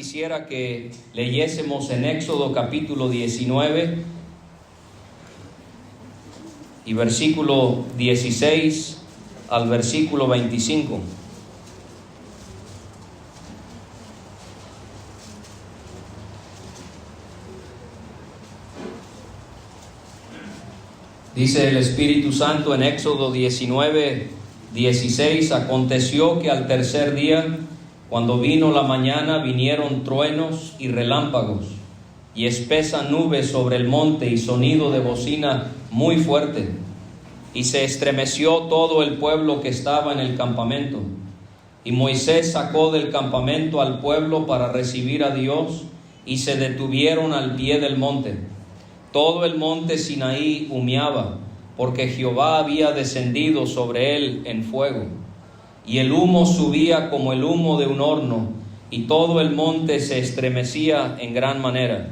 quisiera que leyésemos en Éxodo capítulo 19 y versículo 16 al versículo 25. Dice el Espíritu Santo en Éxodo 19, 16: aconteció que al tercer día, cuando vino la mañana, vinieron truenos y relámpagos, y espesa nube sobre el monte, y sonido de bocina muy fuerte. Y se estremeció todo el pueblo que estaba en el campamento. Y Moisés sacó del campamento al pueblo para recibir a Dios, y se detuvieron al pie del monte. Todo el monte Sinaí humeaba, porque Jehová había descendido sobre él en fuego. Y el humo subía como el humo de un horno, y todo el monte se estremecía en gran manera.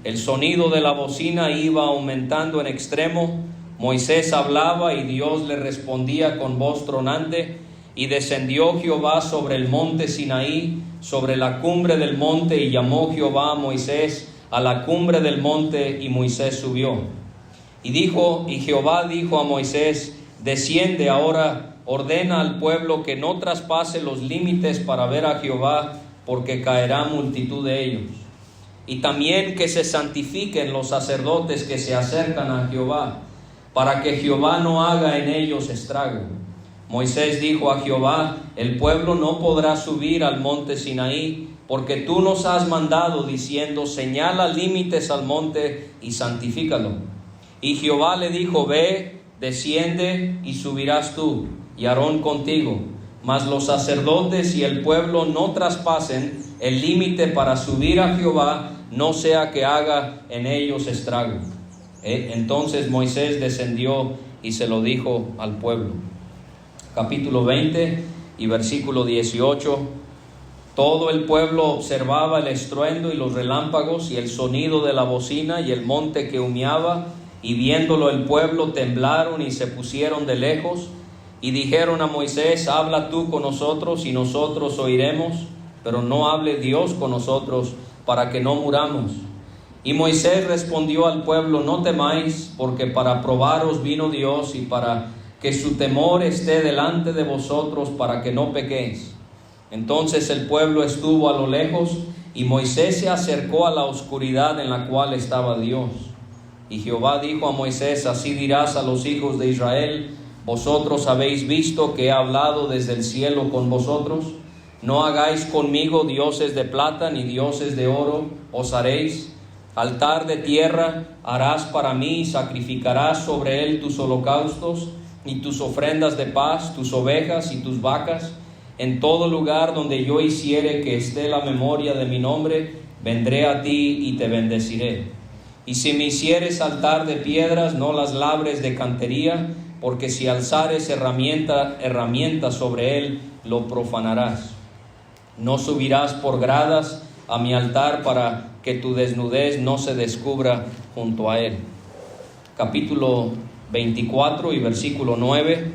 El sonido de la bocina iba aumentando en extremo. Moisés hablaba y Dios le respondía con voz tronante. Y descendió Jehová sobre el monte Sinaí, sobre la cumbre del monte, y llamó Jehová a Moisés a la cumbre del monte, y Moisés subió. Y Jehová dijo a Moisés: desciende ahora, ordena al pueblo que no traspase los límites para ver a Jehová, porque caerá multitud de ellos. Y también que se santifiquen los sacerdotes que se acercan a Jehová, para que Jehová no haga en ellos estrago. Moisés dijo a Jehová: el pueblo no podrá subir al monte Sinaí, porque tú nos has mandado diciendo: señala límites al monte y santifícalo. Y Jehová le dijo: ve, desciende y subirás tú, y Aarón contigo. Mas los sacerdotes y el pueblo no traspasen el límite para subir a Jehová, no sea que haga en ellos estrago. Entonces Moisés descendió y se lo dijo al pueblo. Capítulo 20 y versículo 18. Todo el pueblo observaba el estruendo y los relámpagos y el sonido de la bocina y el monte que humeaba, y viéndolo el pueblo temblaron y se pusieron de lejos, y dijeron a Moisés: habla tú con nosotros y nosotros oiremos, pero no hable Dios con nosotros para que no muramos. Y Moisés respondió al pueblo: no temáis, porque para probaros vino Dios, y para que su temor esté delante de vosotros, para que no pequéis. Entonces el pueblo estuvo a lo lejos, y Moisés se acercó a la oscuridad en la cual estaba Dios. Y Jehová dijo a Moisés: así dirás a los hijos de Israel: vosotros habéis visto que he hablado desde el cielo con vosotros. No hagáis conmigo dioses de plata ni dioses de oro os haréis. Altar de tierra harás para mí, y sacrificarás sobre él tus holocaustos y tus ofrendas de paz, tus ovejas y tus vacas. En todo lugar donde yo hiciere que esté la memoria de mi nombre, vendré a ti y te bendeciré. Y si me hicieres altar de piedras, no las labres de cantería, porque si alzares herramienta sobre él, lo profanarás. No subirás por gradas a mi altar, para que tu desnudez no se descubra junto a él. Capítulo 24 y versículo 9.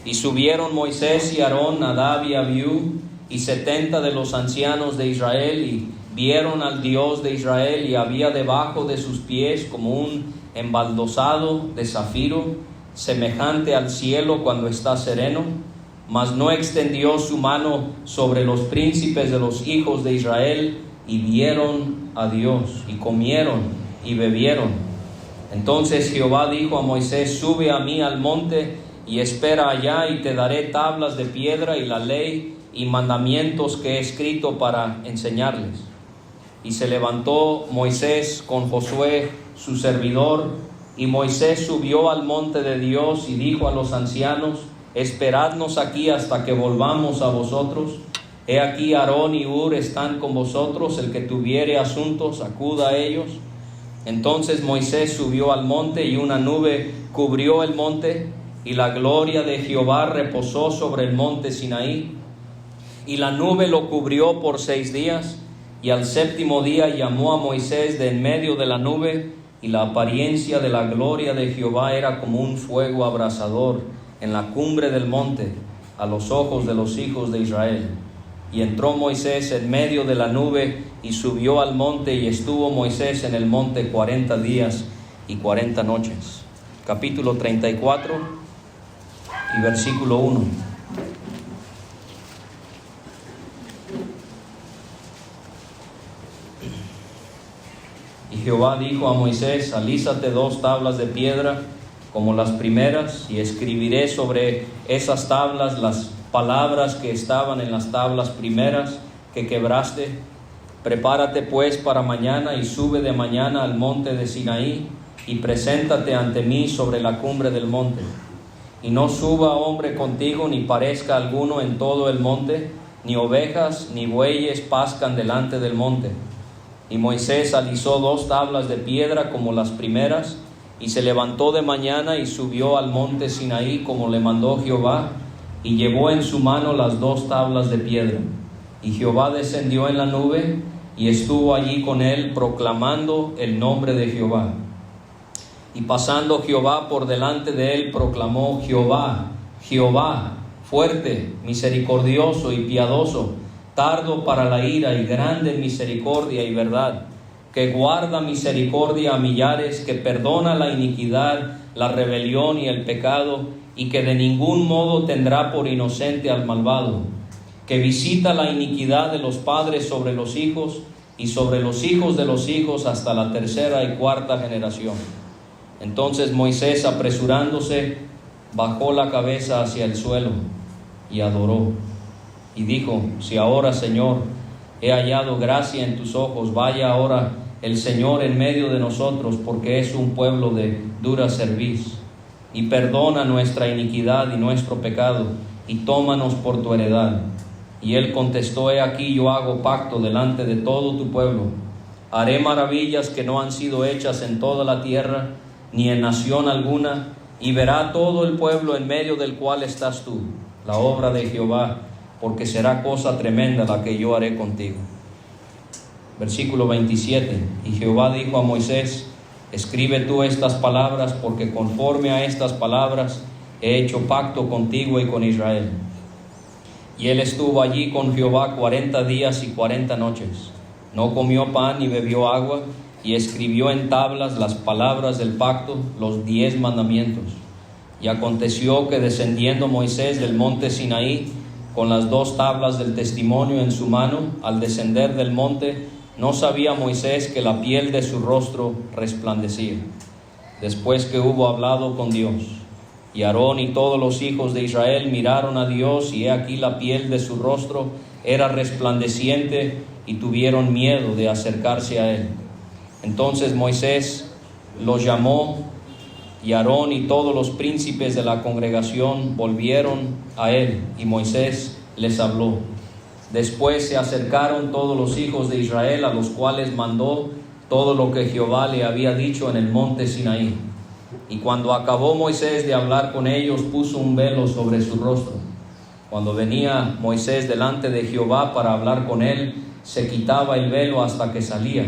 Y subieron Moisés y Aarón, Nadab y Abiú, y 70 de los ancianos de Israel, y vieron al Dios de Israel, y había debajo de sus pies como un embaldosado de zafiro, semejante al cielo cuando está sereno. Mas no extendió su mano sobre los príncipes de los hijos de Israel, y vieron a Dios, y comieron y bebieron. Entonces Jehová dijo a Moisés: sube a mí al monte, y espera allá, y te daré tablas de piedra y la ley y mandamientos que he escrito para enseñarles. Y se levantó Moisés con Josué su servidor, y Moisés subió al monte de Dios y dijo a los ancianos: esperadnos aquí hasta que volvamos a vosotros. He aquí Aarón y Hur están con vosotros, el que tuviere asuntos acuda a ellos. Entonces Moisés subió al monte, y una nube cubrió el monte, y la gloria de Jehová reposó sobre el monte Sinaí. Y la nube lo cubrió por 6 días, y al 7º día llamó a Moisés de en medio de la nube, y la apariencia de la gloria de Jehová era como un fuego abrasador en la cumbre del monte. a los ojos de los hijos de Israel. Y entró Moisés en medio de la nube y subió al monte, y estuvo Moisés en el monte 40 días y 40 noches. Capítulo 34 y versículo 1. Y Jehová dijo a Moisés: alízate 2 tablas de piedra como las primeras, y escribiré sobre esas tablas las palabras que estaban en las tablas primeras que quebraste. Prepárate pues para mañana y sube de mañana al monte de Sinaí y preséntate ante mí sobre la cumbre del monte. Y no suba hombre contigo, ni parezca alguno en todo el monte, ni ovejas ni bueyes pascan delante del monte. Y Moisés alisó 2 tablas de piedra como las primeras, y se levantó de mañana y subió al monte Sinaí como le mandó Jehová, y llevó en su mano las 2 tablas de piedra. Y Jehová descendió en la nube y estuvo allí con él, proclamando el nombre de Jehová. Y pasando Jehová por delante de él, proclamó: Jehová, Jehová, fuerte, misericordioso y piadoso, tardo para la ira y grande en misericordia y verdad, que guarda misericordia a millares, que perdona la iniquidad, la rebelión y el pecado, y que de ningún modo tendrá por inocente al malvado, que visita la iniquidad de los padres sobre los hijos y sobre los hijos de los hijos hasta la 3ª y 4ª generación. Entonces Moisés, apresurándose, bajó la cabeza hacia el suelo y adoró. Y dijo: si ahora, Señor, he hallado gracia en tus ojos, vaya ahora el Señor en medio de nosotros, porque es un pueblo de dura cerviz, y perdona nuestra iniquidad y nuestro pecado, y tómanos por tu heredad. Y él contestó: he aquí, yo hago pacto delante de todo tu pueblo. Haré maravillas que no han sido hechas en toda la tierra, ni en nación alguna, y verá todo el pueblo en medio del cual estás tú, la obra de Jehová, porque será cosa tremenda la que yo haré contigo. Versículo 27. Y Jehová dijo a Moisés: escribe tú estas palabras, porque conforme a estas palabras he hecho pacto contigo y con Israel. Y él estuvo allí con Jehová 40 días y 40 noches. No comió pan ni bebió agua, y escribió en tablas las palabras del pacto, los 10 mandamientos. Y aconteció que descendiendo Moisés del monte Sinaí, con las 2 tablas del testimonio en su mano, al descender del monte, no sabía Moisés que la piel de su rostro resplandecía, después que hubo hablado con Dios. Y Aarón y todos los hijos de Israel miraron a Dios, y he aquí la piel de su rostro era resplandeciente, y tuvieron miedo de acercarse a él. Entonces Moisés los llamó, y Aarón y todos los príncipes de la congregación volvieron a él, y Moisés les habló. Después se acercaron todos los hijos de Israel, a los cuales mandó todo lo que Jehová le había dicho en el monte Sinaí. Y cuando acabó Moisés de hablar con ellos, puso un velo sobre su rostro. Cuando venía Moisés delante de Jehová para hablar con él, se quitaba el velo hasta que salía.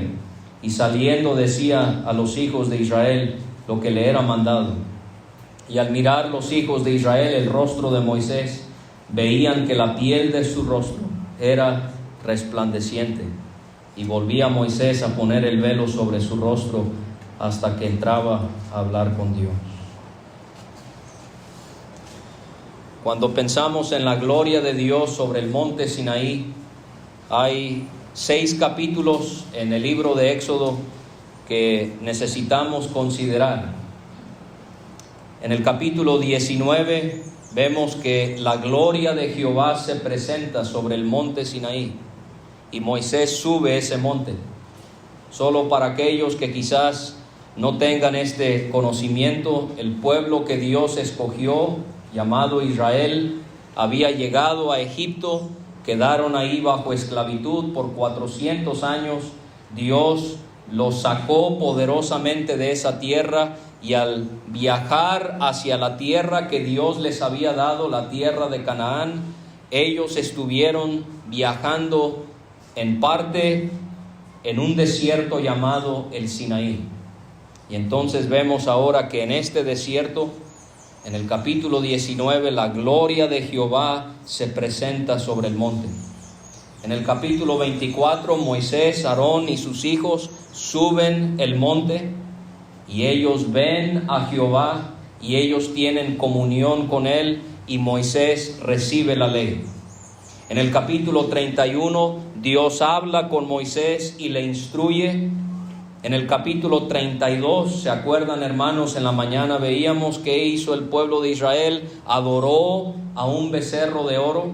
Y saliendo decía a los hijos de Israel lo que le era mandado. Y al mirar los hijos de Israel el rostro de Moisés, veían que la piel de su rostro era resplandeciente. Y volvía Moisés a poner el velo sobre su rostro hasta que entraba a hablar con Dios. Cuando pensamos en la gloria de Dios sobre el monte Sinaí, hay 6 capítulos en el libro de Éxodo que necesitamos considerar. En el capítulo 19 vemos que la gloria de Jehová se presenta sobre el monte Sinaí, y Moisés sube ese monte. Solo para aquellos que quizás no tengan este conocimiento, el pueblo que Dios escogió, llamado Israel, había llegado a Egipto, quedaron ahí bajo esclavitud por 400 años. Dios los sacó poderosamente de esa tierra, y al viajar hacia la tierra que Dios les había dado, la tierra de Canaán, ellos estuvieron viajando en parte en un desierto llamado el Sinaí. Y entonces vemos ahora que en este desierto En el capítulo 19, la gloria de Jehová se presenta sobre el monte. En el capítulo 24, Moisés, Aarón y sus hijos suben el monte y ellos ven a Jehová y ellos tienen comunión con él y Moisés recibe la ley. En el capítulo 31, Dios habla con Moisés y le instruye. En el capítulo 32, ¿se acuerdan, hermanos? En la mañana veíamos que hizo el pueblo de Israel, adoró a un becerro de oro.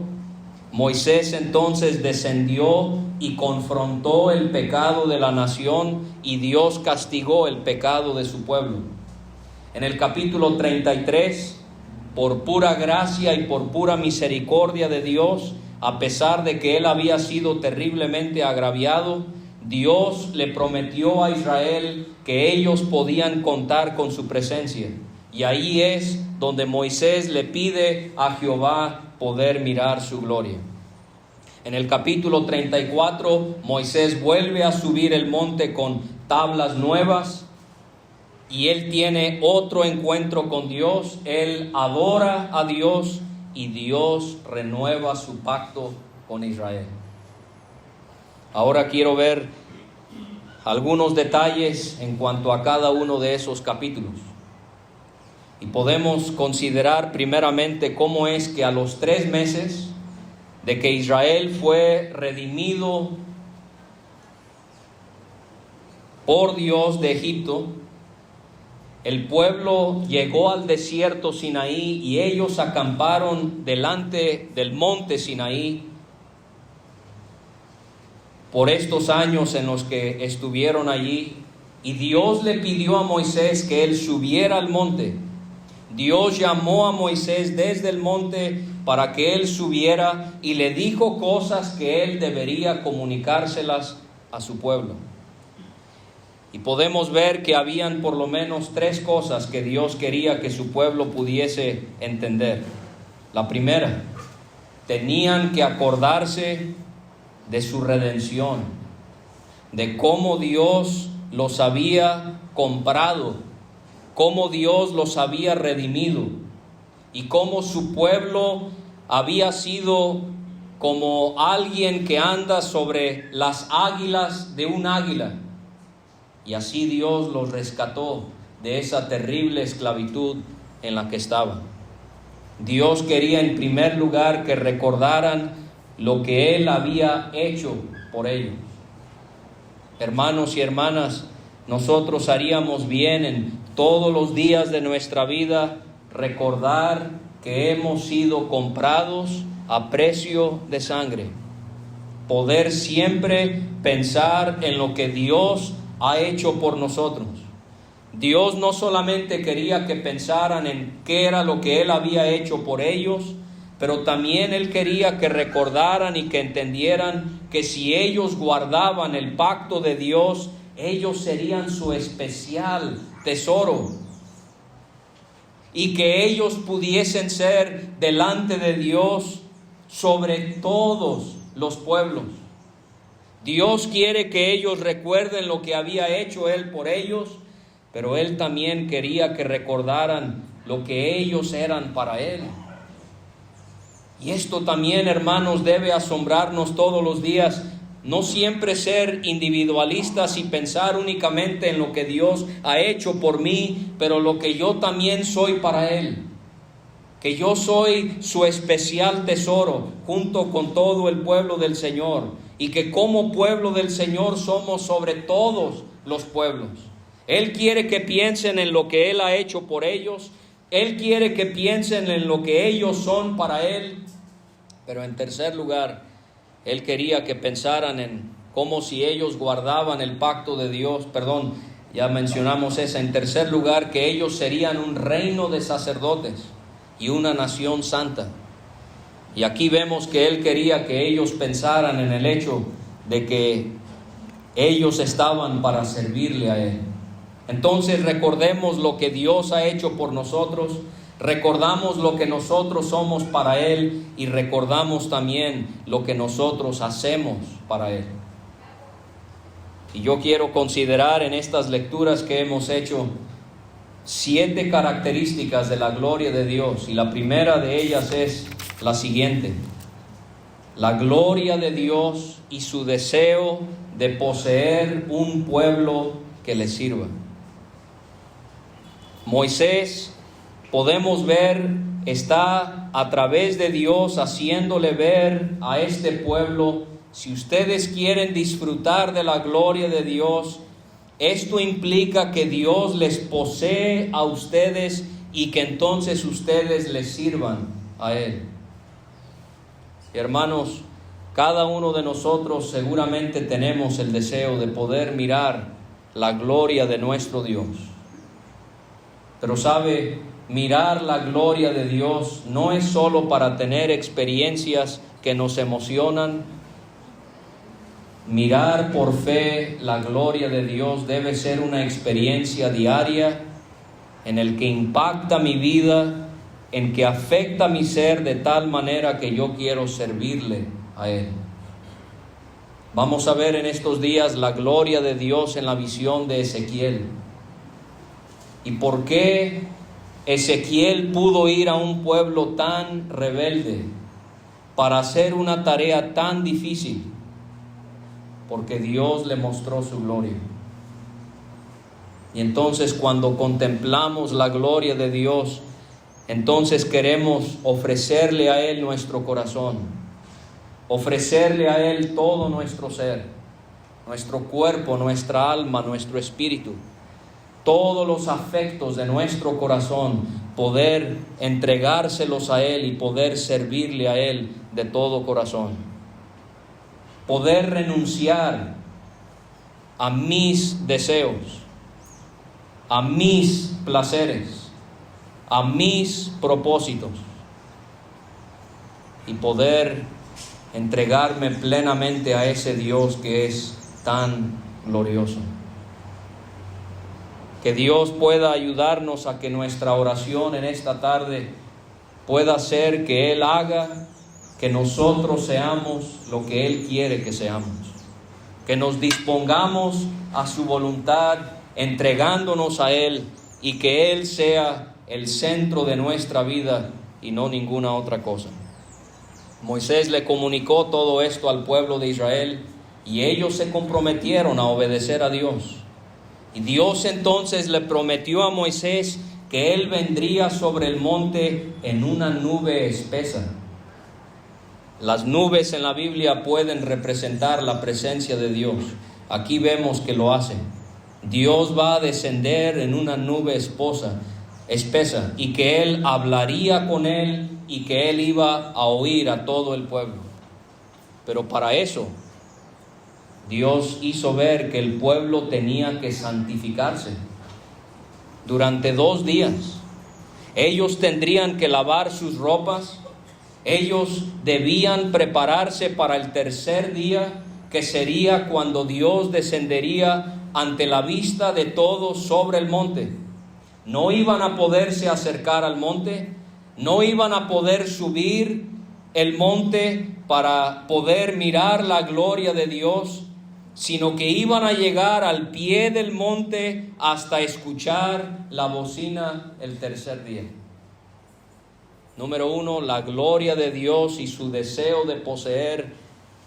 Moisés entonces descendió y confrontó el pecado de la nación y Dios castigó el pecado de su pueblo. En el capítulo 33, por pura gracia y por pura misericordia de Dios, a pesar de que él había sido terriblemente agraviado, Dios le prometió a Israel que ellos podían contar con su presencia. Y ahí es donde Moisés le pide a Jehová poder mirar su gloria. En el capítulo 34, Moisés vuelve a subir el monte con tablas nuevas y él tiene otro encuentro con Dios. Él adora a Dios y Dios renueva su pacto con Israel. Ahora quiero ver algunos detalles en cuanto a cada uno de esos capítulos. Y podemos considerar primeramente cómo es que a los 3 meses de que Israel fue redimido por Dios de Egipto, el pueblo llegó al desierto Sinaí y ellos acamparon delante del monte Sinaí por estos años en los que estuvieron allí, y Dios le pidió a Moisés que él subiera al monte. Dios llamó a Moisés desde el monte para que él subiera y le dijo cosas que él debería comunicárselas a su pueblo. Y podemos ver que habían por lo menos 3 cosas que Dios quería que su pueblo pudiese entender. La primera, tenían que acordarse de su redención, de cómo Dios los había comprado, cómo Dios los había redimido y cómo su pueblo había sido como alguien que anda sobre las águilas de un águila. Y así Dios los rescató de esa terrible esclavitud en la que estaban. Dios quería en primer lugar que recordaran lo que Él había hecho por ellos. Hermanos y hermanas, nosotros haríamos bien en todos los días de nuestra vida recordar que hemos sido comprados a precio de sangre. Poder siempre pensar en lo que Dios ha hecho por nosotros. Dios no solamente quería que pensaran en qué era lo que Él había hecho por ellos, pero también Él quería que recordaran y que entendieran que si ellos guardaban el pacto de Dios, ellos serían su especial tesoro. Y que ellos pudiesen ser delante de Dios sobre todos los pueblos. Dios quiere que ellos recuerden lo que había hecho Él por ellos, pero Él también quería que recordaran lo que ellos eran para Él. Y esto también, hermanos, debe asombrarnos todos los días. No siempre ser individualistas y pensar únicamente en lo que Dios ha hecho por mí, pero lo que yo también soy para Él. Que yo soy su especial tesoro junto con todo el pueblo del Señor. Y que como pueblo del Señor somos sobre todos los pueblos. Él quiere que piensen en lo que Él ha hecho por ellos. Él quiere que piensen en lo que ellos son para Él. Pero en tercer lugar, Él quería que pensaran en cómo si ellos guardaban el pacto de Dios, ya mencionamos esa. En tercer lugar, que ellos serían un reino de sacerdotes y una nación santa. Y aquí vemos que Él quería que ellos pensaran en el hecho de que ellos estaban para servirle a Él. Entonces recordemos lo que Dios ha hecho por nosotros, recordamos lo que nosotros somos para Él y recordamos también lo que nosotros hacemos para Él. Y yo quiero considerar en estas lecturas que hemos hecho 7 características de la gloria de Dios, y la primera de ellas es la siguiente: la gloria de Dios y su deseo de poseer un pueblo que le sirva. Moisés, podemos ver, está a través de Dios haciéndole ver a este pueblo: si ustedes quieren disfrutar de la gloria de Dios, esto implica que Dios les posee a ustedes y que entonces ustedes les sirvan a Él. Y hermanos, cada uno de nosotros seguramente tenemos el deseo de poder mirar la gloria de nuestro Dios. Pero sabe, mirar la gloria de Dios no es solo para tener experiencias que nos emocionan. Mirar por fe la gloria de Dios debe ser una experiencia diaria en el que impacta mi vida, en que afecta mi ser de tal manera que yo quiero servirle a Él. Vamos a ver en estos días la gloria de Dios en la visión de Ezequiel. ¿Y por qué Ezequiel pudo ir a un pueblo tan rebelde para hacer una tarea tan difícil? Porque Dios le mostró su gloria. Y entonces, cuando contemplamos la gloria de Dios, entonces queremos ofrecerle a Él nuestro corazón, ofrecerle a Él todo nuestro ser, nuestro cuerpo, nuestra alma, nuestro espíritu, todos los afectos de nuestro corazón, poder entregárselos a Él y poder servirle a Él de todo corazón. Poder renunciar a mis deseos, a mis placeres, a mis propósitos, y poder entregarme plenamente a ese Dios que es tan glorioso. Que Dios pueda ayudarnos a que nuestra oración en esta tarde pueda ser que Él haga que nosotros seamos lo que Él quiere que seamos, que nos dispongamos a su voluntad, entregándonos a Él, y que Él sea el centro de nuestra vida y no ninguna otra cosa. Moisés le comunicó todo esto al pueblo de Israel y ellos se comprometieron a obedecer a Dios. Y Dios entonces le prometió a Moisés que Él vendría sobre el monte en una nube espesa. Las nubes en la Biblia pueden representar la presencia de Dios. Aquí vemos que lo hace. Dios va a descender en una nube espesa, y que Él hablaría con él y que Él iba a oír a todo el pueblo. Pero para eso, Dios hizo ver que el pueblo tenía que santificarse. Durante 2 días, ellos tendrían que lavar sus ropas. Ellos debían prepararse para el tercer día, que sería cuando Dios descendería ante la vista de todos sobre el monte. No iban a poderse acercar al monte, no iban a poder subir el monte para poder mirar la gloria de Dios, sino que iban a llegar al pie del monte hasta escuchar la bocina el tercer día. Número 1, la gloria de Dios y su deseo de poseer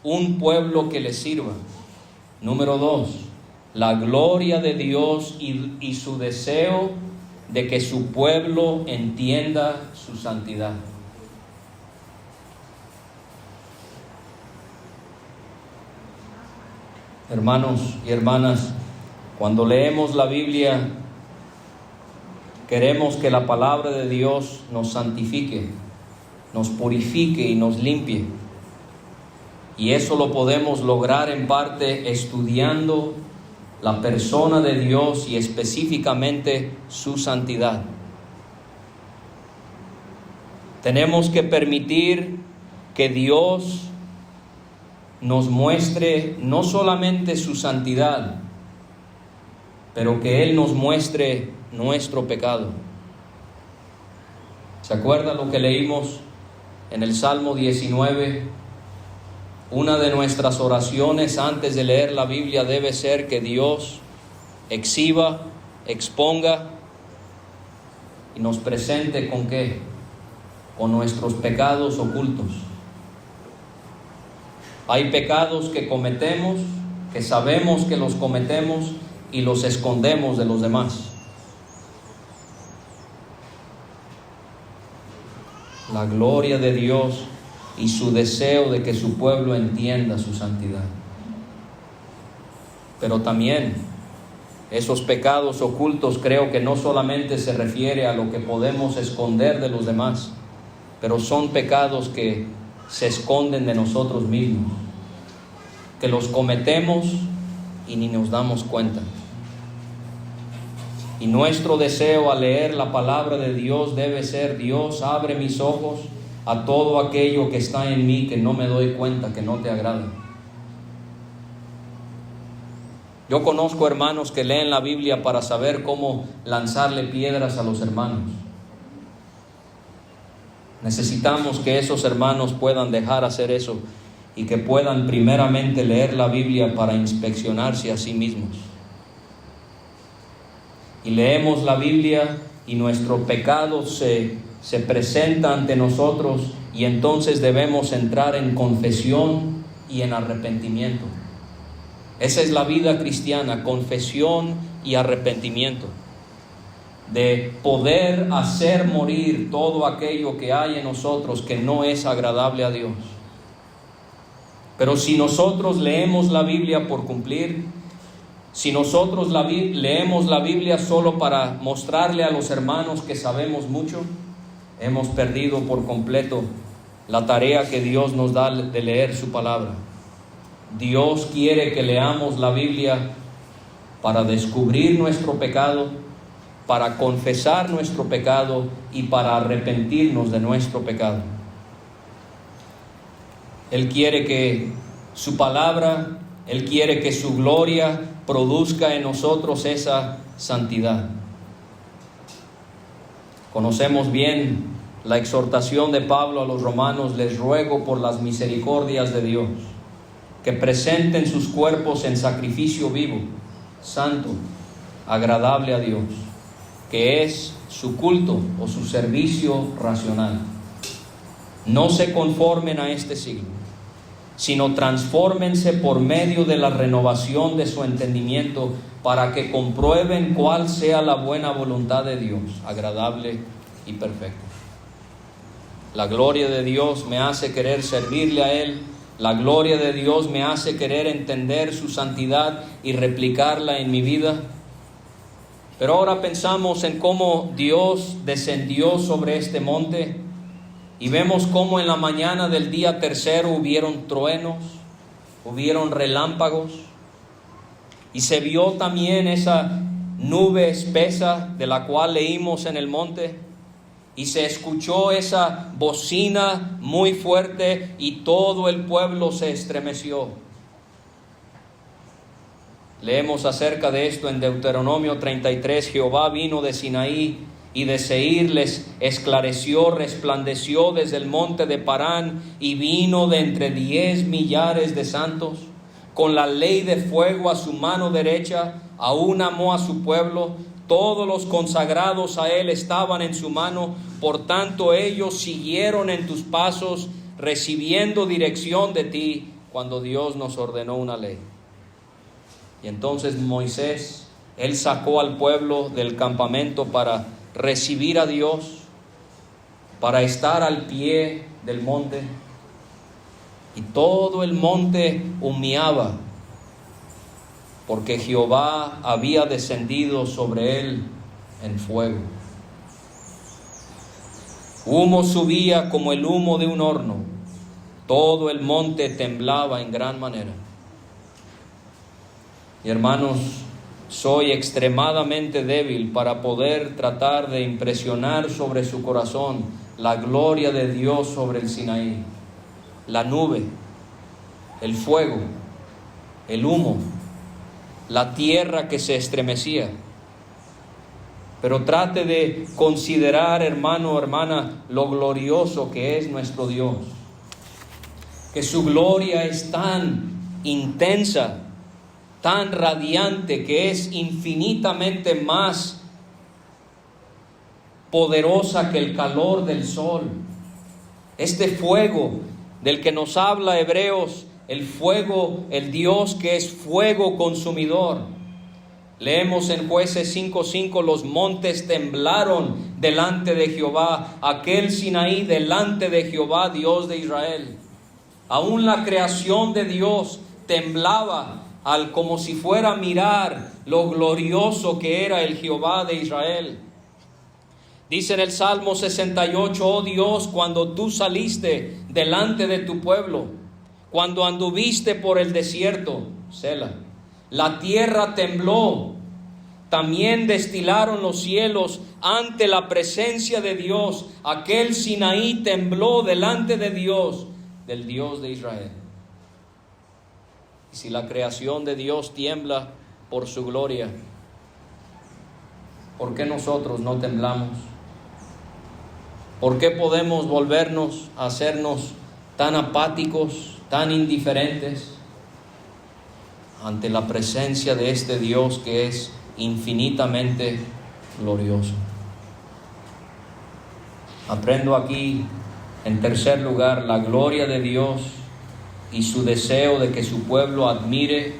un pueblo que le sirva. Número 2, la gloria de Dios y su deseo de que su pueblo entienda su santidad. Hermanos y hermanas, cuando leemos la Biblia, queremos que la palabra de Dios nos santifique, nos purifique y nos limpie. Y eso lo podemos lograr en parte estudiando la persona de Dios y específicamente su santidad. Tenemos que permitir que Dios nos muestre no solamente su santidad, pero que Él nos muestre nuestro pecado. ¿Se acuerdan lo que leímos en el Salmo 19? Una de nuestras oraciones antes de leer la Biblia debe ser que Dios exhiba, exponga y nos presente ¿con qué? Con nuestros pecados ocultos. Hay pecados que cometemos, que sabemos que los cometemos y los escondemos de los demás. La gloria de Dios y su deseo de que su pueblo entienda su santidad. Pero también esos pecados ocultos creo que no solamente se refiere a lo que podemos esconder de los demás, pero son pecados que se esconden de nosotros mismos, que los cometemos y ni nos damos cuenta. Y nuestro deseo al leer la palabra de Dios debe ser: Dios, abre mis ojos a todo aquello que está en mí que no me doy cuenta, que no te agrada. Yo conozco hermanos que leen la Biblia para saber cómo lanzarle piedras a los hermanos. Necesitamos que esos hermanos puedan dejar hacer eso y que puedan primeramente leer la Biblia para inspeccionarse a sí mismos. Y leemos la Biblia y nuestro pecado se presenta ante nosotros, y entonces debemos entrar en confesión y en arrepentimiento. Esa es la vida cristiana: confesión y arrepentimiento, de poder hacer morir todo aquello que hay en nosotros que no es agradable a Dios. Pero si nosotros leemos la Biblia por cumplir, si nosotros leemos la Biblia solo para mostrarle a los hermanos que sabemos mucho, hemos perdido por completo la tarea que Dios nos da de leer su palabra. Dios quiere que leamos la Biblia para descubrir nuestro pecado, para confesar nuestro pecado y para arrepentirnos de nuestro pecado. Él quiere que su palabra, Él quiere que su gloria produzca en nosotros esa santidad. Conocemos bien la exhortación de Pablo a los romanos: les ruego por las misericordias de Dios que presenten sus cuerpos en sacrificio vivo, santo, agradable a Dios, que es su culto o su servicio racional. No se conformen a este siglo, sino transfórmense por medio de la renovación de su entendimiento, para que comprueben cuál sea la buena voluntad de Dios, agradable y perfecta. La gloria de Dios me hace querer servirle a Él. La gloria de Dios me hace querer entender su santidad y replicarla en mi vida. Pero ahora pensamos en cómo Dios descendió sobre este monte y vemos cómo en la mañana del día tercero hubieron truenos, hubieron relámpagos, y se vio también esa nube espesa de la cual leímos en el monte. Y se escuchó esa bocina muy fuerte y todo el pueblo se estremeció. Leemos acerca de esto en Deuteronomio 33. Jehová vino de Sinaí y de Seir les esclareció, resplandeció desde el monte de Parán, y vino de entre 10 millares de santos, con la ley de fuego a su mano derecha. Aún amó a su pueblo. Todos los consagrados a Él estaban en su mano. Por tanto ellos siguieron en tus pasos, recibiendo dirección de ti, cuando Dios nos ordenó una ley. Y entonces Moisés, él sacó al pueblo del campamento para recibir a Dios, para estar al pie del monte. Y todo el monte humeaba, porque Jehová había descendido sobre él en fuego. Humo subía como el humo de un horno. Todo el monte temblaba en gran manera. Y hermanos, soy extremadamente débil para poder tratar de impresionar sobre su corazón la gloria de Dios sobre el Sinaí. La nube, el fuego, el humo, la tierra que se estremecía. Pero trate de considerar, hermano o hermana, lo glorioso que es nuestro Dios. Que su gloria es tan intensa, tan radiante, que es infinitamente más poderosa que el calor del sol. Este fuego del que nos habla Hebreos, el fuego, el Dios que es fuego consumidor. Leemos en Jueces 5:5, los montes temblaron delante de Jehová, aquel Sinaí delante de Jehová, Dios de Israel. Aún la creación de Dios temblaba como si fuera a mirar lo glorioso que era el Jehová de Israel. Dice en el Salmo 68, oh Dios, cuando tú saliste delante de tu pueblo, cuando anduviste por el desierto, Selah, la tierra tembló, también destilaron los cielos ante la presencia de Dios. Aquel Sinaí tembló delante de Dios, del Dios de Israel. Y si la creación de Dios tiembla por su gloria, ¿por qué nosotros no temblamos? ¿Por qué podemos volvernos a hacernos tan apáticos, tan indiferentes ante la presencia de este Dios que es infinitamente glorioso? Aprendo aquí, en tercer lugar, la gloria de Dios y su deseo de que su pueblo admire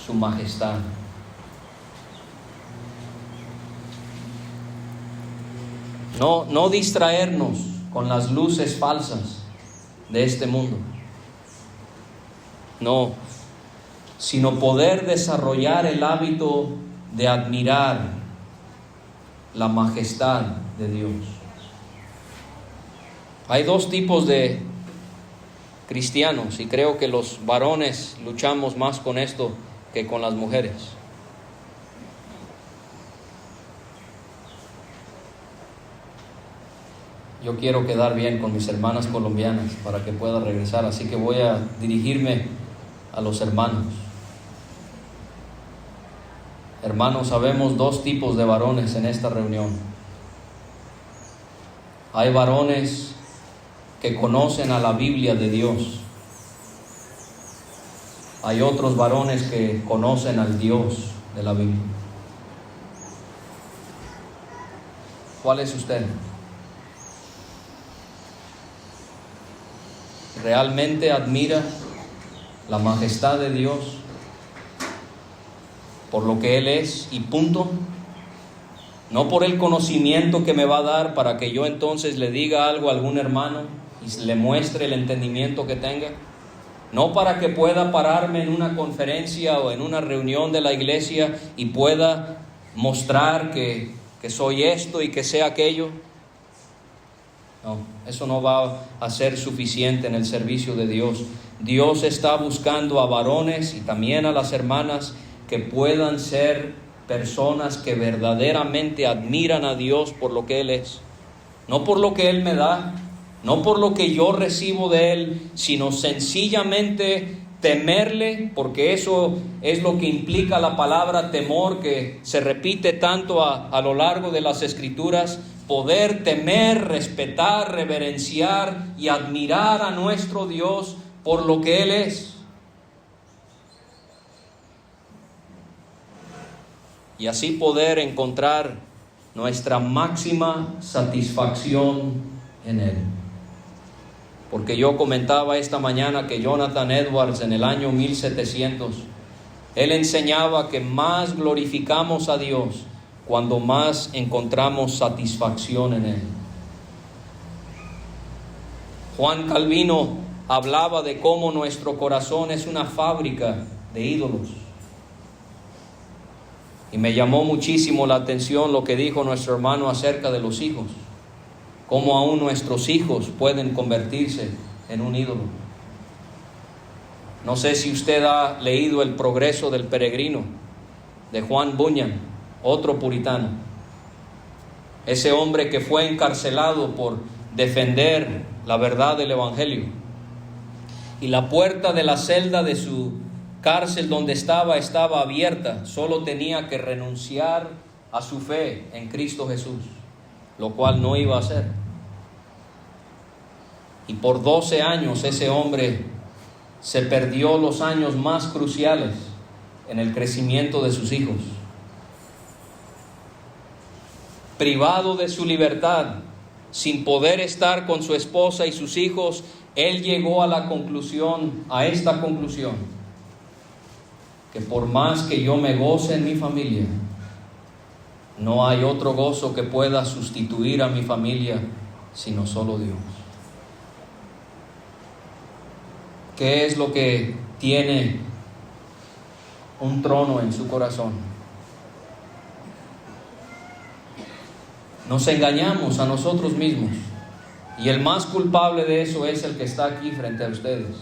su majestad. No distraernos con las luces falsas de este mundo. No, sino poder desarrollar el hábito de admirar la majestad de Dios. Hay dos tipos de cristianos y creo que los varones luchamos más con esto que con las mujeres. Yo quiero quedar bien con mis hermanas colombianas para que pueda regresar, así que voy a dirigirme a los hermanos. Hermanos, sabemos dos tipos de varones en esta reunión. Hay varones que conocen a la Biblia de Dios. Hay otros varones que conocen al Dios de la Biblia. ¿Cuál es usted? ¿Realmente admira la majestad de Dios por lo que Él es y punto? No por el conocimiento que me va a dar para que yo entonces le diga algo a algún hermano y le muestre el entendimiento que tenga. No para que pueda pararme en una conferencia o en una reunión de la iglesia y pueda mostrar que soy esto y que sé aquello. No, eso no va a ser suficiente en el servicio de Dios. Dios está buscando a varones y también a las hermanas que puedan ser personas que verdaderamente admiran a Dios por lo que Él es. No por lo que Él me da, no por lo que yo recibo de Él, sino sencillamente temerle, porque eso es lo que implica la palabra temor, que se repite tanto a lo largo de las Escrituras. Poder temer, respetar, reverenciar y admirar a nuestro Dios por lo que Él es. Y así poder encontrar nuestra máxima satisfacción en Él. Porque yo comentaba esta mañana que Jonathan Edwards en el año 1700, él enseñaba que más glorificamos a Dios cuando más encontramos satisfacción en Él. Juan Calvino hablaba de cómo nuestro corazón es una fábrica de ídolos. Y me llamó muchísimo la atención lo que dijo nuestro hermano acerca de los hijos. Cómo aún nuestros hijos pueden convertirse en un ídolo. No sé si usted ha leído El progreso del peregrino de Juan Bunyan, otro puritano. Ese hombre que fue encarcelado por defender la verdad del Evangelio. Y la puerta de la celda de su cárcel donde estaba abierta. Solo tenía que renunciar a su fe en Cristo Jesús, lo cual no iba a hacer. Y por 12 años ese hombre se perdió los años más cruciales en el crecimiento de sus hijos. privado de su libertad, sin poder estar con su esposa y sus hijos, él llegó a esta conclusión, que por más que yo me goce en mi familia, no hay otro gozo que pueda sustituir a mi familia, sino solo Dios. ¿Qué es lo que tiene un trono en su corazón? Nos engañamos a nosotros mismos, y el más culpable de eso es el que está aquí frente a ustedes.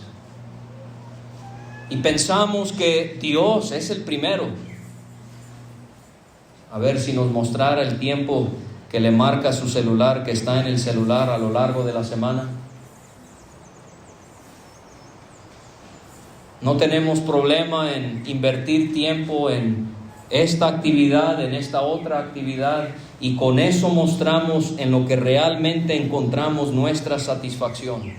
Y pensamos que Dios es el primero. A ver si nos mostrara el tiempo que le marca su celular, que está en el celular a lo largo de la semana. No tenemos problema en invertir tiempo en esta actividad, en esta otra actividad, y con eso mostramos en lo que realmente encontramos nuestra satisfacción.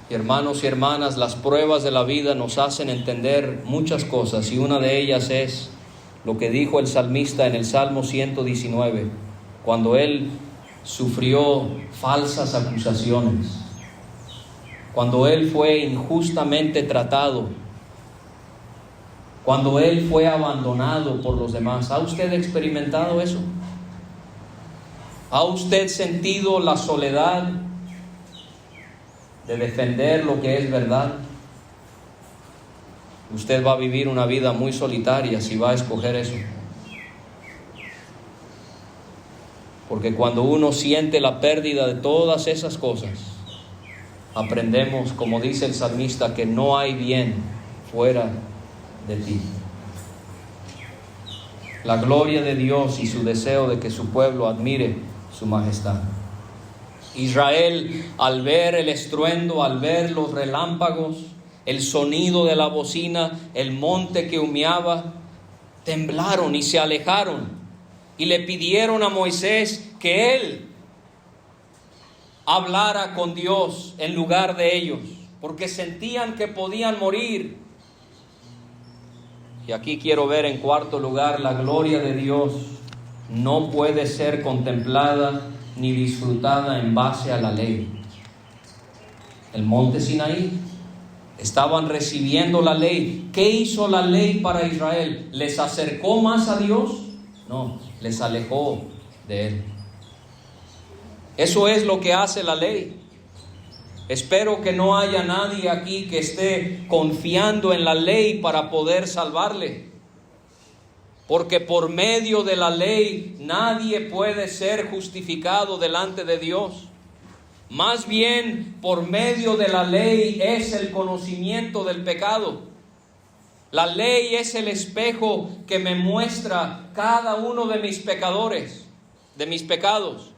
Y hermanos y hermanas, las pruebas de la vida nos hacen entender muchas cosas, y una de ellas es lo que dijo el salmista en el Salmo 119, cuando él sufrió falsas acusaciones, cuando él fue injustamente tratado, cuando él fue abandonado por los demás. ¿Ha usted experimentado eso? ¿Ha usted sentido la soledad de defender lo que es verdad? Usted va a vivir una vida muy solitaria si va a escoger eso. Porque cuando uno siente la pérdida de todas esas cosas, aprendemos, como dice el salmista, que no hay bien fuera de ti. La gloria de Dios y su deseo de que su pueblo admire su majestad. Israel, al ver el estruendo, al ver los relámpagos, el sonido de la bocina, el monte que humeaba, temblaron y se alejaron, y le pidieron a Moisés que él hablara con Dios en lugar de ellos, porque sentían que podían morir. Y aquí quiero ver en cuarto lugar, la gloria de Dios no puede ser contemplada ni disfrutada en base a la ley. El monte Sinaí, estaban recibiendo la ley. ¿Qué hizo la ley para Israel? ¿Les acercó más a Dios? No, les alejó de Él. Eso es lo que hace la ley. Espero que no haya nadie aquí que esté confiando en la ley para poder salvarle, porque por medio de la ley nadie puede ser justificado delante de Dios. Más bien, por medio de la ley es el conocimiento del pecado. La ley es el espejo que me muestra cada uno de mis pecadores, de mis pecados.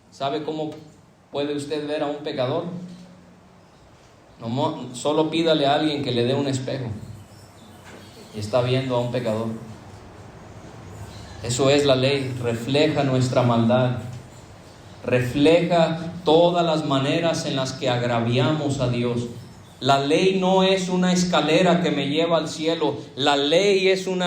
¿Sabe cómo puede usted ver a un pecador? No, solo pídale a alguien que le dé un espejo y está viendo a un pecador. Eso es la ley, refleja nuestra maldad, refleja todas las maneras en las que agraviamos a Dios. La ley no es una escalera que me lleva al cielo, la ley es un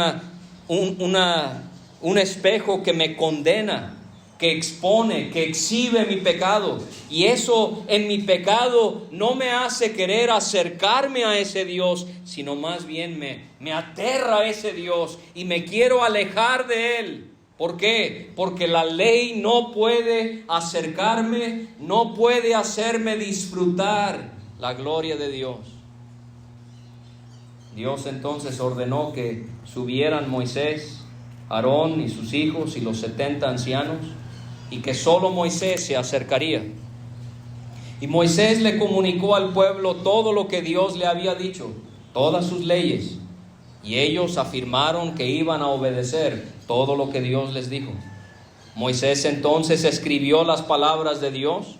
espejo que me condena, que expone, que exhibe mi pecado. Y eso en mi pecado no me hace querer acercarme a ese Dios, sino más bien me aterra a ese Dios y me quiero alejar de Él. ¿Por qué? Porque la ley no puede acercarme, no puede hacerme disfrutar la gloria de Dios. Dios entonces ordenó que subieran Moisés, Aarón y sus hijos y los 70 ancianos, y que solo Moisés se acercaría. Y Moisés le comunicó al pueblo todo lo que Dios le había dicho, todas sus leyes, y ellos afirmaron que iban a obedecer todo lo que Dios les dijo. Moisés entonces escribió las palabras de Dios.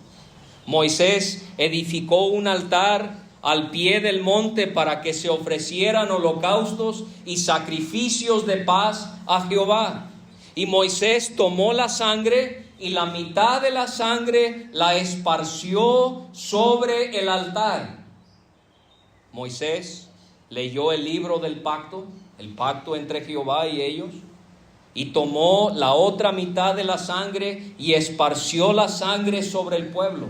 Moisés edificó un altar al pie del monte para que se ofrecieran holocaustos y sacrificios de paz a Jehová. Y Moisés tomó la sangre y la mitad de la sangre la esparció sobre el altar. Moisés leyó el libro del pacto, el pacto entre Jehová y ellos, y tomó la otra mitad de la sangre y esparció la sangre sobre el pueblo.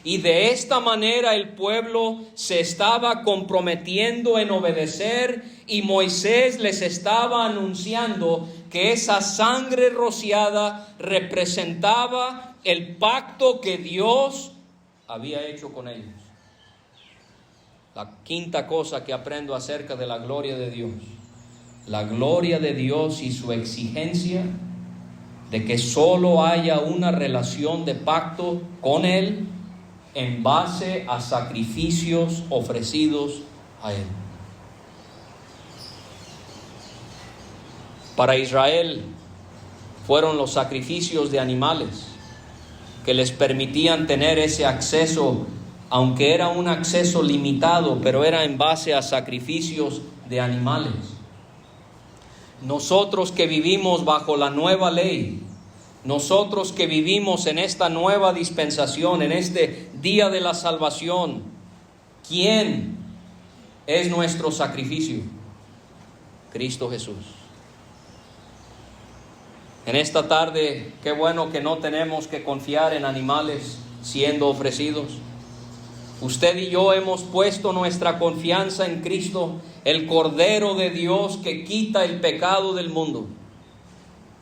Y de esta manera el pueblo se estaba comprometiendo en obedecer, y Moisés les estaba anunciando que esa sangre rociada representaba el pacto que Dios había hecho con ellos. La quinta cosa que aprendo acerca de la gloria de Dios: la gloria de Dios y su exigencia de que solo haya una relación de pacto con Él en base a sacrificios ofrecidos a Él. Para Israel fueron los sacrificios de animales que les permitían tener ese acceso, aunque era un acceso limitado, pero era en base a sacrificios de animales. Nosotros que vivimos bajo la nueva ley, nosotros que vivimos en esta nueva dispensación, en este día de la salvación, ¿quién es nuestro sacrificio? Cristo Jesús. En esta tarde, qué bueno que no tenemos que confiar en animales siendo ofrecidos. Usted y yo hemos puesto nuestra confianza en Cristo, el Cordero de Dios que quita el pecado del mundo.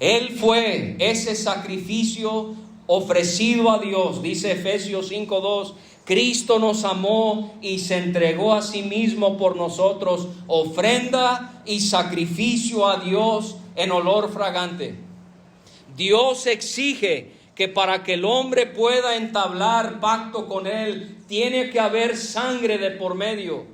Él fue ese sacrificio ofrecido a Dios. Dice Efesios 5:2, Cristo nos amó y se entregó a sí mismo por nosotros, ofrenda y sacrificio a Dios en olor fragante. Dios exige que para que el hombre pueda entablar pacto con Él, tiene que haber sangre de por medio.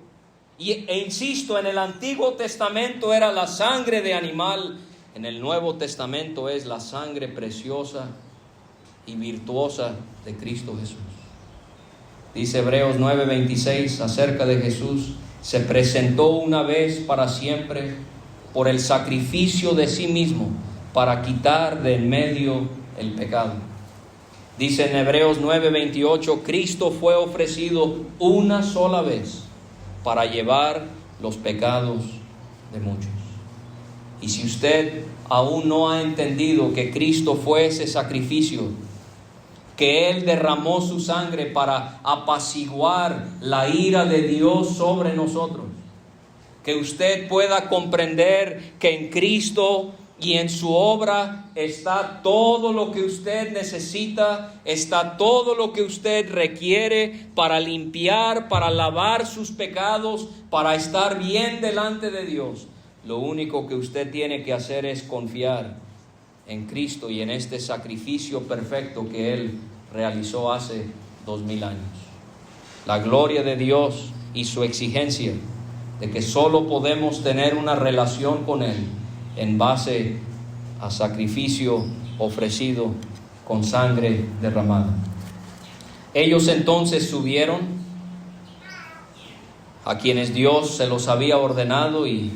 E insisto, en el Antiguo Testamento era la sangre de animal, en el Nuevo Testamento es la sangre preciosa y virtuosa de Cristo Jesús. Dice Hebreos 9:26 acerca de Jesús: se presentó una vez para siempre por el sacrificio de sí mismo para quitar de en medio el pecado. Dice en Hebreos 9:28, Cristo fue ofrecido una sola vez para llevar los pecados de muchos. Y si usted aún no ha entendido que Cristo fue ese sacrificio, que Él derramó su sangre para apaciguar la ira de Dios sobre nosotros, que usted pueda comprender que en Cristo y en su obra está todo lo que usted necesita, está todo lo que usted requiere para limpiar, para lavar sus pecados, para estar bien delante de Dios. Lo único que usted tiene que hacer es confiar en Cristo y en este sacrificio perfecto que Él realizó hace 2000 años. La gloria de Dios y su exigencia de que solo podemos tener una relación con Él en base a sacrificio ofrecido con sangre derramada. Ellos entonces subieron, a quienes Dios se los había ordenado, y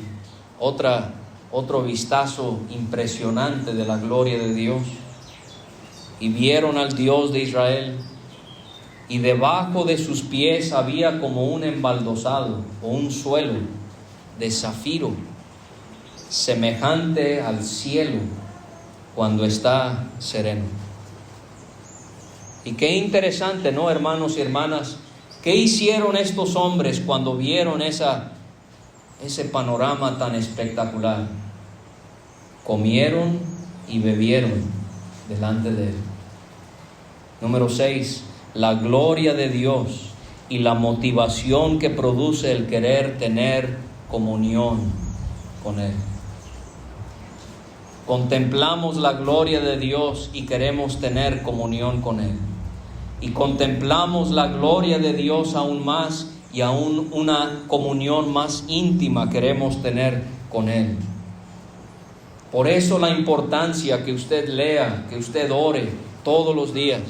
otro vistazo impresionante de la gloria de Dios, y vieron al Dios de Israel, y debajo de sus pies había como un embaldosado o un suelo de zafiro, semejante al cielo cuando está sereno. Y qué interesante, ¿no, hermanos y hermanas? ¿Qué hicieron estos hombres cuando vieron ese panorama tan espectacular? Comieron y bebieron delante de Él. Número 6, la gloria de Dios y la motivación que produce el querer tener comunión con Él. Contemplamos la gloria de Dios y queremos tener comunión con Él. Y contemplamos la gloria de Dios aún más, y aún una comunión más íntima queremos tener con Él. Por eso la importancia que usted lea, que usted ore todos los días,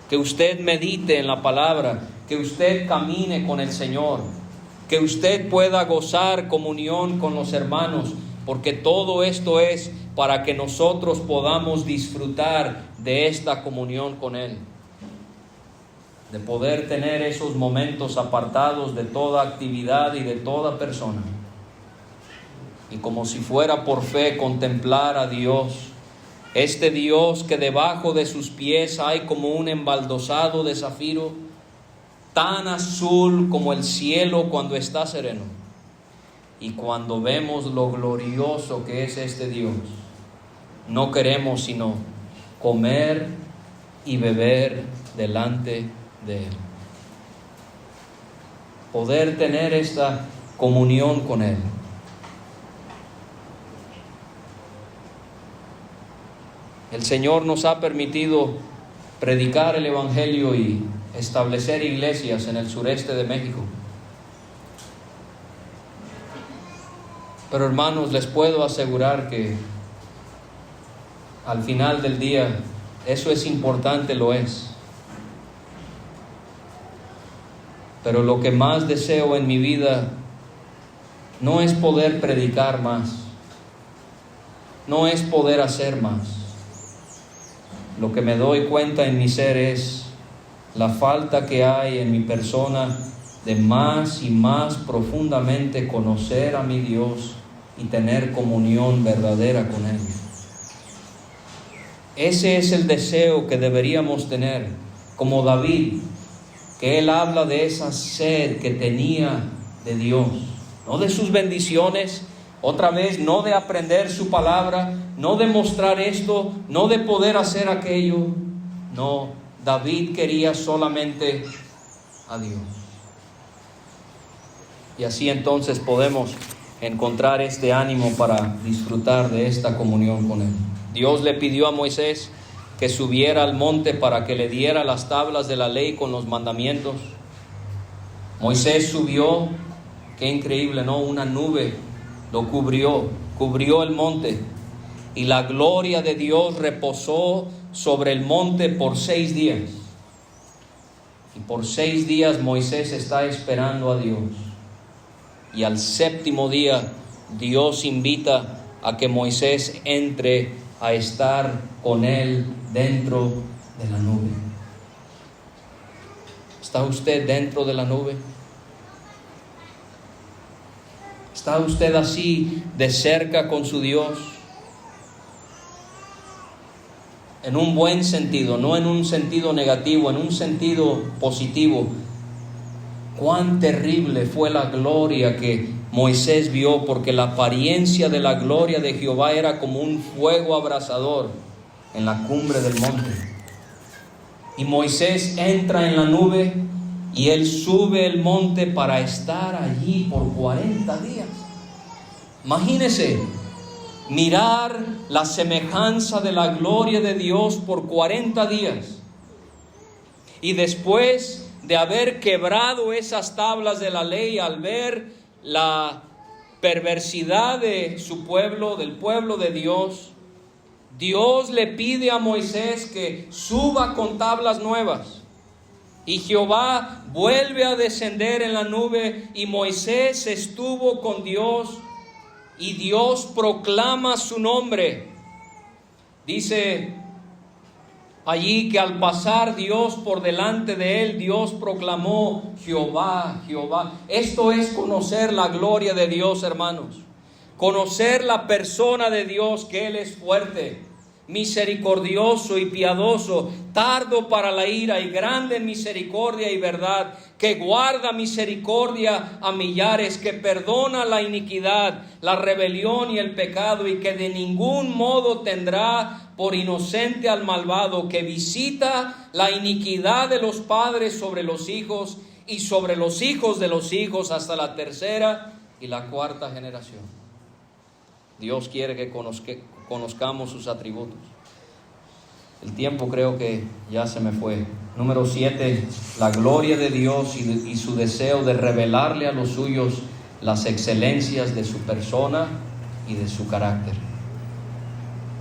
que usted medite en la palabra, que usted camine con el Señor, que usted pueda gozar comunión con los hermanos, porque todo esto es para que nosotros podamos disfrutar de esta comunión con Él, de poder tener esos momentos apartados de toda actividad y de toda persona, y como si fuera por fe contemplar a Dios, este Dios que debajo de sus pies hay como un embaldosado de zafiro, tan azul como el cielo cuando está sereno. Y cuando vemos lo glorioso que es este Dios, no queremos sino comer y beber delante de Él. Poder tener esta comunión con Él. El Señor nos ha permitido predicar el Evangelio y establecer iglesias en el sureste de México. Pero hermanos, les puedo asegurar que al final del día eso es importante, lo es. Pero lo que más deseo en mi vida no es poder predicar más, no es poder hacer más. Lo que me doy cuenta en mi ser es la falta que hay en mi persona de más y más profundamente conocer a mi Dios y tener comunión verdadera con Él. Ese es el deseo que deberíamos tener, como David, que él habla de esa sed que tenía de Dios, no de sus bendiciones, otra vez, no de aprender su palabra, no de mostrar esto, no de poder hacer aquello. No, David quería solamente a Dios. Y así entonces podemos encontrar este ánimo para disfrutar de esta comunión con Él. Dios le pidió a Moisés que subiera al monte para que le diera las tablas de la ley con los mandamientos. Moisés subió, qué increíble, ¿no? Una nube lo cubrió el monte, y la gloria de Dios reposó sobre el monte por 6 días. Y por 6 días Moisés está esperando a Dios. Y al 7º día Dios invita a que Moisés entre a estar con él dentro de la nube. ¿Está usted dentro de la nube? ¿Está usted así de cerca con su Dios? En un buen sentido, no en un sentido negativo, en un sentido positivo. Cuán terrible fue la gloria que Moisés vio, porque la apariencia de la gloria de Jehová era como un fuego abrasador en la cumbre del monte. Y Moisés entra en la nube y él sube el monte para estar allí por 40 días. Imagínese mirar la semejanza de la gloria de Dios por 40 días. Y después de haber quebrado esas tablas de la ley, al ver la perversidad de su pueblo, del pueblo de Dios, Dios le pide a Moisés que suba con tablas nuevas. Y Jehová vuelve a descender en la nube, y Moisés estuvo con Dios, y Dios proclama su nombre. Dice allí que al pasar Dios por delante de él, Dios proclamó: Jehová, Jehová. Esto es conocer la gloria de Dios, hermanos. Conocer la persona de Dios, que Él es fuerte, misericordioso y piadoso, tardo para la ira y grande en misericordia y verdad, que guarda misericordia a millares, que perdona la iniquidad, la rebelión y el pecado, y que de ningún modo tendrá por inocente al malvado, que visita la iniquidad de los padres sobre los hijos y sobre los hijos de los hijos hasta la 3ª y la 4ª generación. Dios quiere que conozcamos sus atributos. El tiempo creo que ya se me fue. Número 7, la gloria de Dios y su deseo de revelarle a los suyos las excelencias de su persona y de su carácter.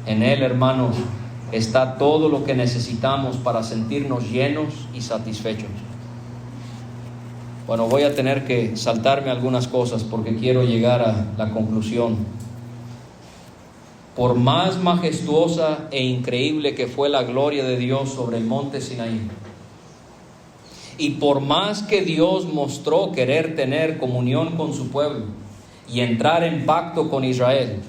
En Él, hermanos, está todo lo que necesitamos para sentirnos llenos y satisfechos. Bueno, voy a tener que saltarme algunas cosas porque quiero llegar a la conclusión. Por más majestuosa e increíble que fue la gloria de Dios sobre el monte Sinaí, y por más que Dios mostró querer tener comunión con su pueblo, y entrar en pacto con Israel.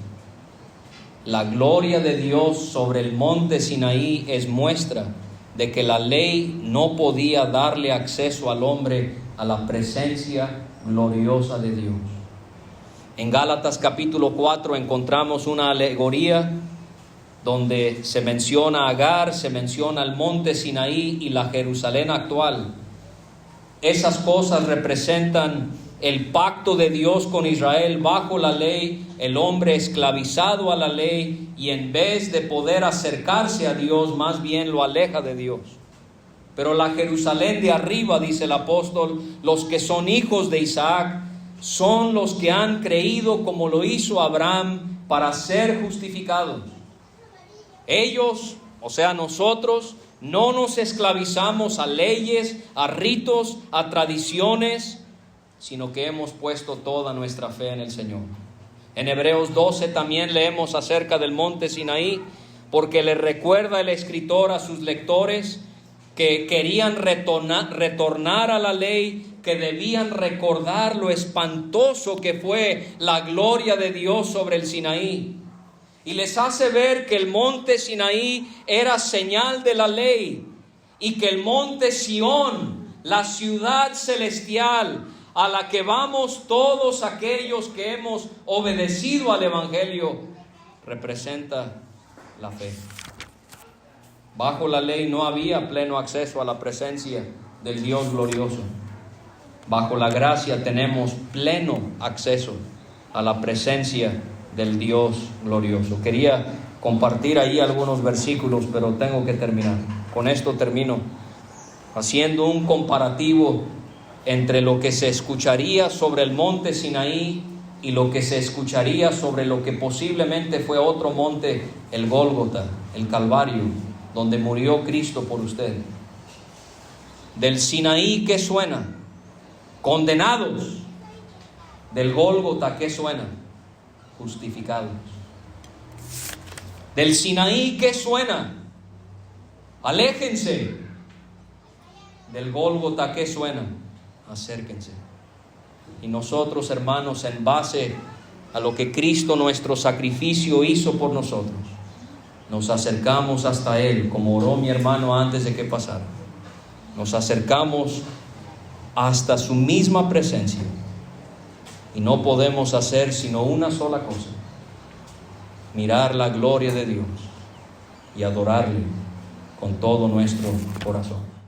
La gloria de Dios sobre el monte Sinaí es muestra de que la ley no podía darle acceso al hombre a la presencia gloriosa de Dios. En Gálatas capítulo 4 encontramos una alegoría donde se menciona a Agar, se menciona el monte Sinaí y la Jerusalén actual. Esas cosas representan el pacto de Dios con Israel bajo la ley, el hombre esclavizado a la ley, y en vez de poder acercarse a Dios, más bien lo aleja de Dios. Pero la Jerusalén de arriba, dice el apóstol, los que son hijos de Isaac, son los que han creído como lo hizo Abraham para ser justificados. Ellos, o sea nosotros, no nos esclavizamos a leyes, a ritos, a tradiciones, sino que hemos puesto toda nuestra fe en el Señor. En Hebreos 12 también leemos acerca del monte Sinaí, porque le recuerda el escritor a sus lectores que querían retornar a la ley, que debían recordar lo espantoso que fue la gloria de Dios sobre el Sinaí. Y les hace ver que el monte Sinaí era señal de la ley, y que el monte Sión, la ciudad celestial, a la que vamos todos aquellos que hemos obedecido al Evangelio, representa la fe. Bajo la ley no había pleno acceso a la presencia del Dios glorioso. Bajo la gracia tenemos pleno acceso a la presencia del Dios glorioso. Quería compartir ahí algunos versículos, pero tengo que terminar. Con esto termino, haciendo un comparativo entre lo que se escucharía sobre el monte Sinaí y lo que se escucharía sobre lo que posiblemente fue otro monte, el Gólgota, el Calvario, donde murió Cristo por usted. Del Sinaí, ¿qué suena? Condenados. Del Gólgota, ¿qué suena? Justificados. Del Sinaí, ¿qué suena? Aléjense. Del Gólgota, ¿qué suena? Acérquense. Y nosotros, hermanos, en base a lo que Cristo, nuestro sacrificio, hizo por nosotros, nos acercamos hasta Él, como oró mi hermano antes de que pasara. Nos acercamos hasta su misma presencia, y no podemos hacer sino una sola cosa: mirar la gloria de Dios y adorarle con todo nuestro corazón.